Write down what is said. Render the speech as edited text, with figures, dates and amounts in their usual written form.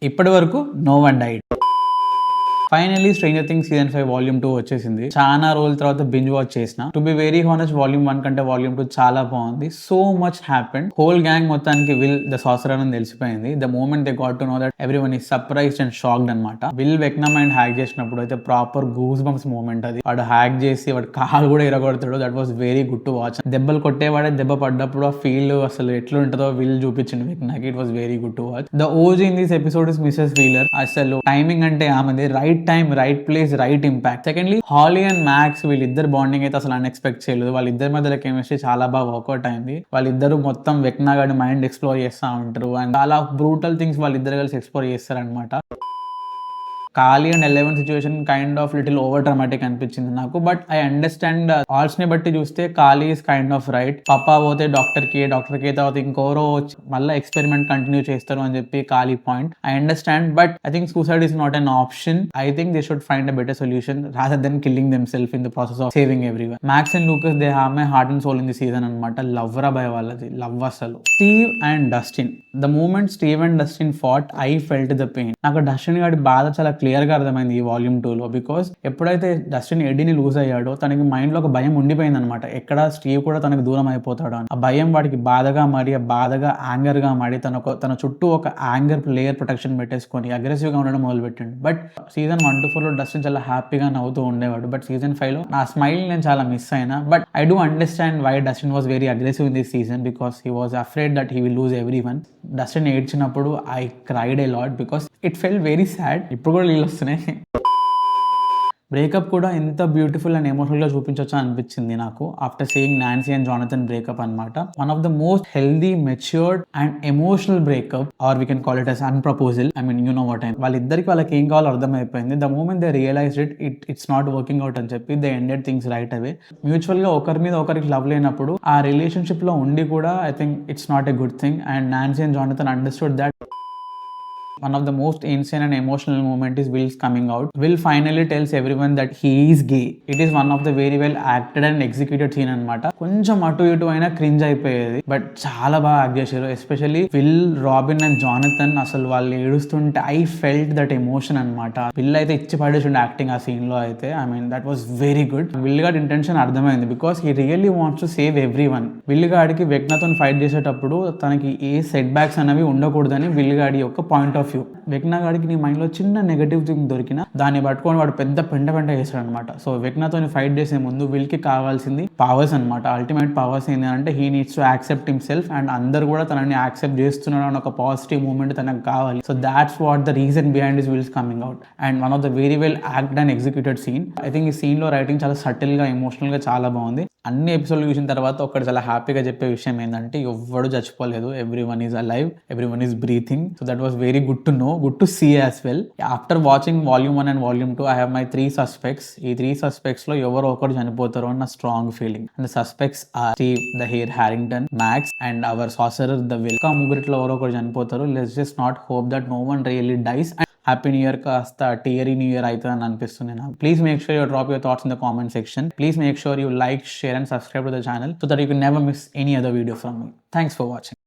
ఇప్పటి వరకు no one died. Finally Stranger Things season 5 volume 2 వచ్చేసింది. చాలా రోజుల తర్వాత బింజ్ వాచ్ చేసిన. To be very honest, volume 1 కంటే వాల్యూమ్ 2 చాలా బాగుంది. So much happened. Whole gang మొత్తానికి విల్ ద సాసరర్ అని తెలిసిపోయింది. The moment they got to know that everyone is surprised and shocked అనమాట. విల్ వెక్నా మైండ్ హ్యాక్ చేసినప్పుడు అయితే ప్రాపర్ గూస్ బంప్స్ మూమెంట్ అది. వాడు హ్యాక్ చేసి వాడు కాలు కూడా ఇరగొడతాడు. That was very good to watch. దెబ్బలు కొట్టేవాడే దెబ్బ పడ్డప్పుడు ఆ ఫీల్ అసలు ఎట్లుంటుందో విల్ చూపించింది వెక్నాకి. It was very good to watch. The OG in this episode is Mrs Wheeler. అసలు టైమింగ్ అంటే ఆమెది right time, right place, right impact. Secondly Holly and Max వీళ్ళిద్దరు బాండింగ్ అయితే అసలు అన్ఎక్స్పెక్ట్ చేయలేదు. వాళ్ళిద్దరి మధ్యలో కెమిస్ట్రీ చాలా బాగా వర్కౌట్ అయింది. వాళ్ళిద్దరు మొత్తం వెక్నా గాడి మైండ్ ఎక్స్ప్లోర్ చేస్తూ ఉంటారు అండ్ చాలా బ్రూటల్ థింగ్స్ వాళ్ళిద్దరు కలిసి ఎక్స్ప్లోర్ చేస్తారు అనమాట. Kali and 11 situation kind of little over dramatic అనిపించింది నాకు. బట్ ఐ అండర్స్టాండ్ ఆల్స్ ని బట్టి చూస్తే Kali is kind of right. Papa పోతే డాక్టర్ కే తర్వాత ఇంకోరో వచ్చి మళ్ళీ ఎక్స్పెరిమెంట్ కంటిన్యూ చేస్తారు అని చెప్పి Kali point. I understand, but I think suicide is not an option. I think they should find a better solution rather than killing them self in the process of saving everyone. Max and Lucas they have my heart and soul in the season అనమాట. Love రా భయ వాళ్ళది, love అసలు. Steve and Dustin, the moment Steve and Dustin fought, I felt the pain. నాకు Dustin గాడి బాధ చాలా clear గా అర్థమైంది ఈ వాల్యూమ్ 2లో. బికాస్ ఎప్పుడైతే డస్టిన్ ఎడ్డీని లూజ్ అయ్యాడో తనకి మైండ్ లో ఒక భయం ఉండిపోయింది అనమాట. ఎక్కడ స్టీవ్ కూడా తనకు దూరం అయిపోతాడు అని. ఆ భయం వాడికి బాధగా మారి, ఆ బాధగా యాంగర్ గా మారి తన చుట్టూ ఒక యాంగర్ లేయర్ ప్రొటెక్షన్ పెట్టేసుకొని అగ్రెసివ్ గా ఉండడం మొదలు పెట్టండి. బట్ సీజన్ 1 to 4 లో డస్టిన్ చాలా హ్యాపీగా నవ్వుతూ ఉండేవాడు. బట్ సీజన్ 5 లో నా స్మైల్ నేను చాలా మిస్ అయినా. But I do understand why Dustin was very aggressive in this season because he was afraid that he will lose everyone. Dustin ఏడ్చినప్పుడు I cried a lot because it felt very sad. ఇప్పుడు కూడా నీళ్ళు వస్తున్నాయి. Breakup కూడా ఎంత beautiful and ఎమోషనల్గా చూపించవచ్చు అనిపించింది నాకు after seeing Nancy and Jonathan breakup అనమాట. One of the most healthy, matured and emotional breakup, or we can call it as unproposal. I mean, you know what I mean. వాళ్ళకి ఏం కావాలో అర్థమైపోయింది. The moment they realized it's not working out అని చెప్పి they ended things right away. మ్యూచువల్గా ఒకరి మీద ఒకరికి లవ్ లేనప్పుడు ఆ రిలేషన్షిప్లో ఉండి కూడా I think it's not a good thing. And Nancy and Jonathan understood that. One of the most insane and emotional moment is Will's coming out. Will finally tells everyone that he is gay. It is one of the very well acted and executed scene అనమాట. కొంచెం అటు ఇటు అయినా cringe అయిపోయేది, but చాలా బాగా act చేశారు. Especially will, robin and Jonathan అసలు వాళ్ళు ఏడుస్తుంటే ఐ ఫెల్ట్ దట్ ఎమోషన్ అనమాట. విల్ అయితే ఇచ్చి పడేసిండు యాక్టింగ్ ఆ సీన్ లో అయితే. I mean that was very good. Will గాడి ఇంటెన్షన్ అర్థమైంది because he really wants to save every one. Will గాడికి వెక్నాతో ఫైట్ చేసేటప్పుడు తనకి ఏ సెట్ బ్యాక్స్ అనేవి ఉండకూడదని విల్ గాడి యొక్క పాయింట్ ఆఫ్ వ్యూ. వెక్నా గాడికి నీ మైండ్ లో చిన్న నెగటివ్ థింగ్ దొరికినా దాన్ని పట్టుకొని వాడు పెద్ద పెంట చేశాడు అనమాట. సో వెక్నాతో ఫైట్ చేసే ముందు విల్ కి కావాల్సింది పవర్స్ అనమాట. అల్టిమేట్ పవర్స్ ఏంటంటే he needs to accept himself and అందరు కూడా తనని యాక్సెప్ట్ చేస్తున్నాడు అని ఒక పాజిటివ్ మూమెంట్ తనకు కావాలి. So that's what the reason behind this Will's coming out. And one of the very well act and executed scene. I think ఈ scene లో రైటింగ్ చాలా సటిల్ గా, ఎమోషనల్ గా చాలా బాగుంది. అన్ని ఎపిసోడ్లు చూసిన తర్వాత ఒకటి చాలా హ్యాపీగా చెప్పే విషయం ఏంటంటే ఎవ్వడు చచ్చిపోలేదు. Everyone is alive, everyone is breathing. So that was very good to know, good to see as well. After watching volume 1 and volume 2 I have my 3 suspects. ఈ 3 సస్పెక్ట్స్ లో ఎవరో ఒకరు చనిపోతారు అన్న strong feeling. And the suspects are Steve the hair Harrington, Max and our sorcerer the Will. ముగ్గురిలో ఎవరో ఒకరు చనిపోతారు. Let's just not hope that no one really dies. Happy new year కాస్త టియరీ న్యూ ఇయర్ అవుతుందని అనిపిస్తుంది నాకు. Please make sure you drop your thoughts in the comment section. Please make sure you like, share and subscribe to the channel so that you can never miss any other video from me. Thanks for watching.